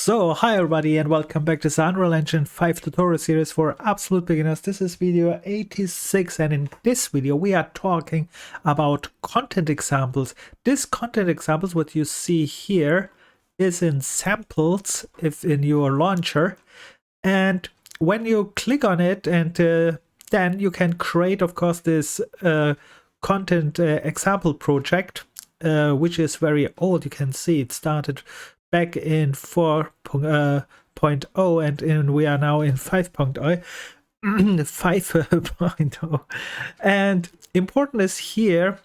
So, hi everybody and welcome back to the Unreal Engine 5 tutorial series for absolute beginners. This is video 86 and in this video we are talking about content examples. This content examples, what you see here, is in samples if in your launcher, and when you click on it and then you can create, of course, this content example project, which is very old. You can see it started back in 4.0 and we are now in 5.0. 5.0. And important is here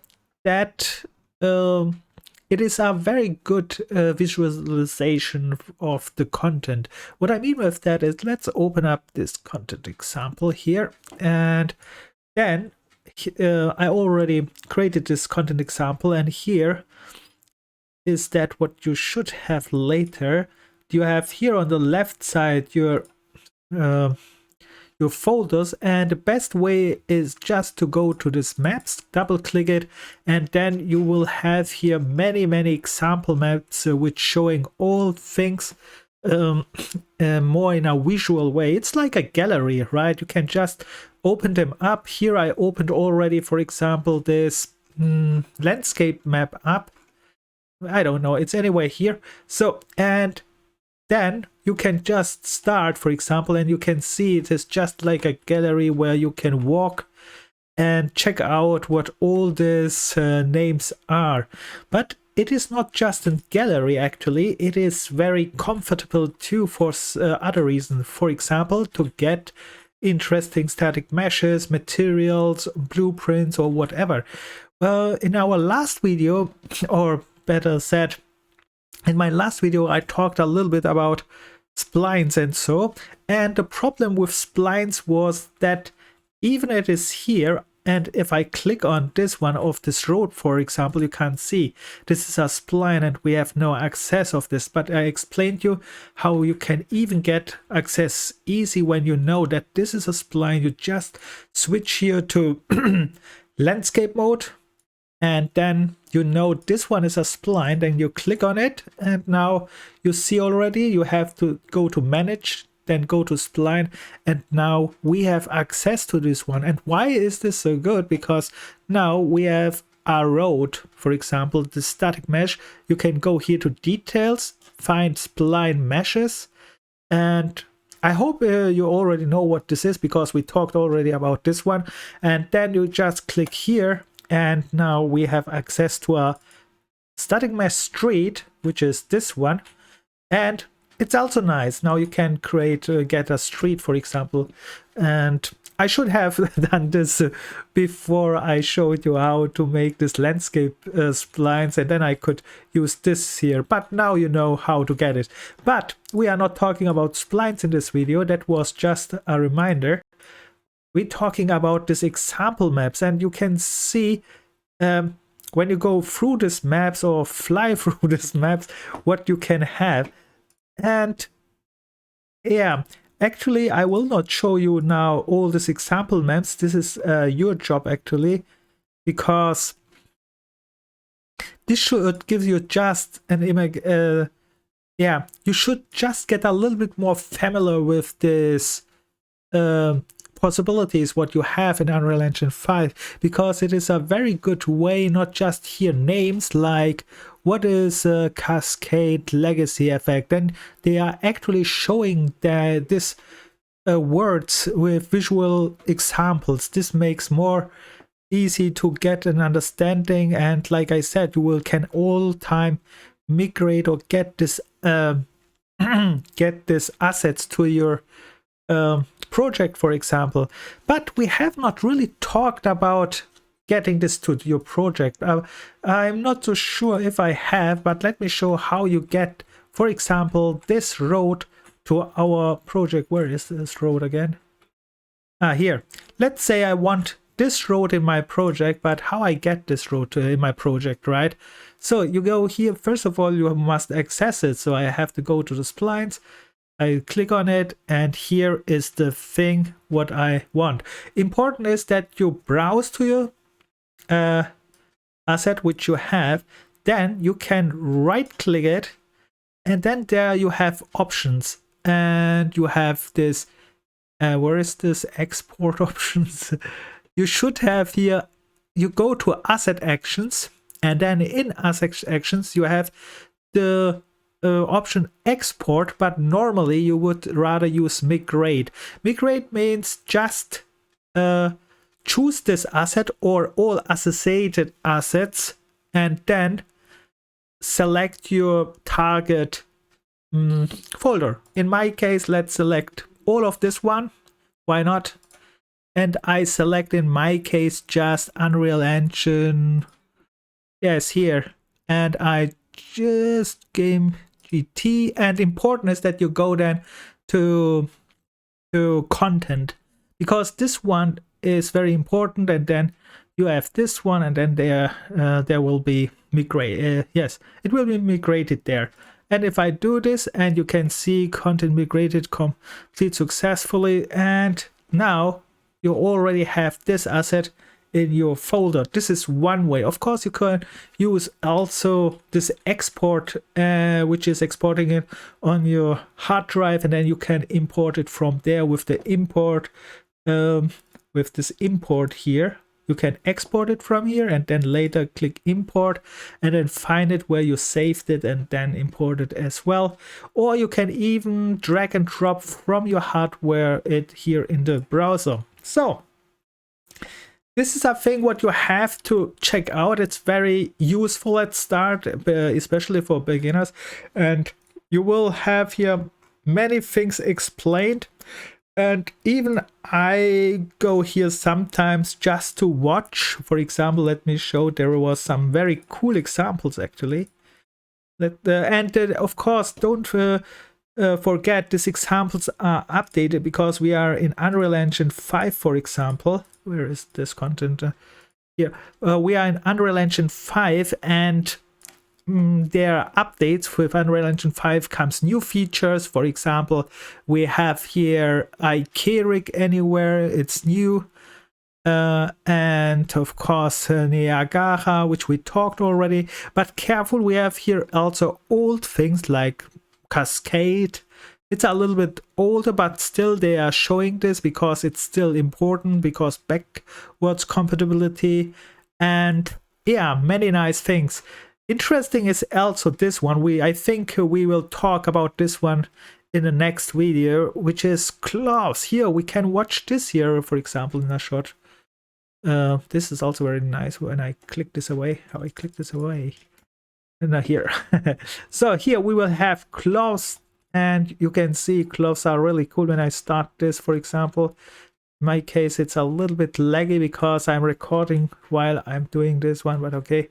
that it is a very good visualization of the content. What I mean with that is, let's open up this content example here, and then I already created this content example, and here is that what you should have later. You have here on the left side your folders, and the best way is just to go to this maps, double click it, and then you will have here many example maps which showing all things more in a visual way. It's like a gallery, right? You can just open them up. Here I opened already, for example, this landscape map up. I don't know, it's anyway here. So, and then you can just start, for example, and you can see it is just like a gallery where you can walk and check out what all these names are. But it is not just a gallery, actually. It is very comfortable too for other reasons. For example, to get interesting static meshes, materials, blueprints, or whatever. In our last video, or better said, in my last video, I talked a little bit about splines and so, and the problem with splines was that even it is here, and if I click on this one of this road, for example, you can't see this is a spline and we have no access of this. But I explained you how you can even get access easy when you know that this is a spline. You just switch here to landscape mode, and then you know this one is a spline, then you click on it, and now you see already you have to go to manage, then go to spline, and now we have access to this one. And why is this so good? Because now we have a road, for example, the static mesh. You can go here to details, find spline meshes, and I hope you already know what this is because we talked already about this one. And then you just click here, and now we have access to a static mesh street, which is this one. And it's also nice. Now you can create, get a street, for example. And I should have done this before I showed you how to make this landscape splines, and then I could use this here. But now you know how to get it. But we are not talking about splines in this video. That was just a reminder. We're talking about this example maps, and you can see when you go through these maps or fly through these maps what you can have. And yeah, actually I will not show you now all these example maps. This is your job actually, because this should give you just an image. Yeah, you should just get a little bit more familiar with this possibilities what you have in Unreal Engine 5, because it is a very good way not just hear names like what is a cascade legacy effect, then they are actually showing that this words with visual examples. This makes more easy to get an understanding, and like I said, you will can all time migrate or get this get this assets to your project, for example. But we have not really talked about getting this to your project. I'm not so sure if I have, but let me show how you get, for example, this road to our project. Where is this road again? Here. Let's say I want this road in my project, but how I get this road in my project, right? So you go here. First of all, you must access it. So I have to go to the splines. I click on it, and here is the thing what I want. Important is that you browse to your asset which you have, then you can right click it and then there you have options, and you have this where is this export options? You should have here, you go to asset actions, and then in asset actions you have the option export, but normally you would rather use migrate. Migrate means just choose this asset or all associated assets, and then select your target folder. In my case, let's select all of this one. Why not? And I select in my case just Unreal Engine. Yes, here. And I just game GT. And important is that you go then to content, because this one is very important. And then you have this one, and then there will be migrate. Yes, it will be migrated there. And if I do this, and you can see content migrated complete successfully, and now you already have this asset in your folder. This is one way. Of course, you can use also this export, which is exporting it on your hard drive, and then you can import it from there with the import, with this import here. You can export it from here and then later click import and then find it where you saved it and then import it as well. Or you can even drag and drop from your hardware it here in the browser. So this is a thing what you have to check out. It's very useful at start, especially for beginners. And you will have here many things explained. And even I go here sometimes just to watch. For example, let me show, there was some very cool examples actually. Of course, don't forget these examples are updated because we are in Unreal Engine 5, for example. Where is this content? Here. We are in Unreal Engine 5, and there are updates. With Unreal Engine 5 comes new features. For example, we have here Icaric Anywhere, it's new. And of course Niagara, which we talked already. But careful, we have here also old things like Cascade. It's a little bit older, but still they are showing this because it's still important, because backwards compatibility, and yeah, many nice things. Interesting is also this one. I think we will talk about this one in the next video, which is gloves. Here we can watch this here, for example, in a shot. This is also very nice. When I click this away, how I click this away, and here. So here we will have gloves, and you can see gloves are really cool. When I start this, for example, in my case it's a little bit laggy because I'm recording while I'm doing this one, but okay.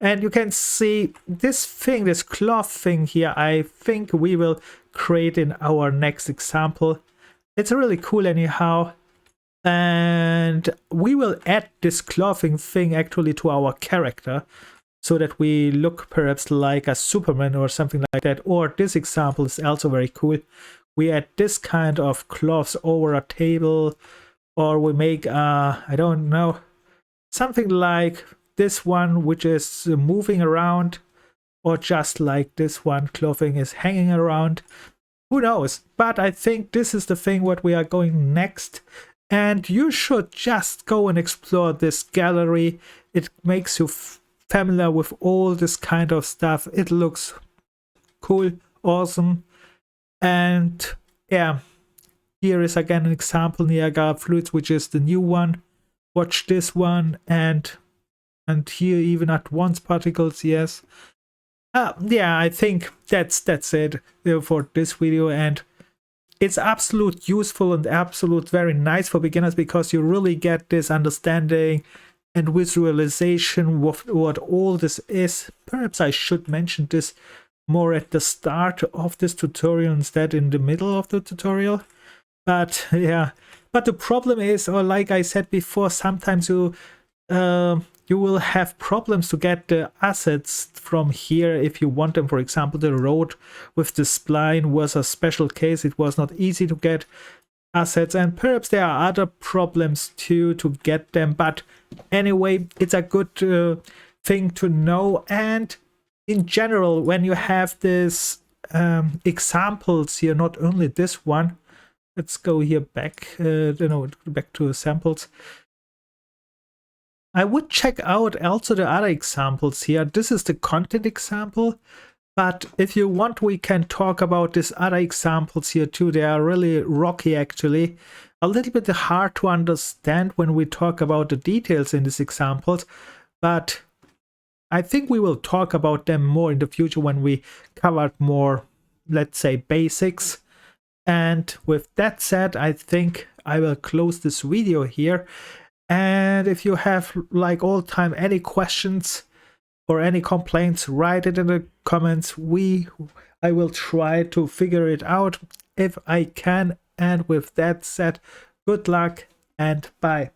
And you can see this thing, this cloth thing here, I think we will create in our next example. It's really cool anyhow. And we will add this clothing thing actually to our character so that we look perhaps like a Superman or something like that. Or this example is also very cool. We add this kind of cloths over a table, or we make, I don't know, something like this one which is moving around, or just like this one clothing is hanging around. Who knows? But I think this is the thing what we are going next. And you should just go and explore this gallery. It makes you familiar with all this kind of stuff. It looks cool, awesome. And yeah, here is again an example, Niagara Fluids, which is the new one. Watch this one, and here even advanced particles, yes. Yeah, I think that's it for this video, and it's absolute useful and absolute very nice for beginners because you really get this understanding and visualization of what all this is. Perhaps I should mention this more at the start of this tutorial instead in the middle of the tutorial. But yeah, but the problem is, or like I said before, sometimes you will have problems to get the assets from here if you want them. For example, the road with the spline was a special case. It was not easy to get assets, and perhaps there are other problems too to get them. But anyway, it's a good thing to know. And in general, when you have this examples here, not only this one. Let's go here back, back to samples. I would check out also the other examples here. This is the content example, but if you want, we can talk about these other examples here too. They are really rocky, actually. A little bit hard to understand when we talk about the details in these examples, but I think we will talk about them more in the future when we covered more, let's say, basics. And with that said, I think I will close this video here. And if you have, like all time, any questions or any complaints, write it in the comments. I will try to figure it out if I can. And with that said, good luck and bye.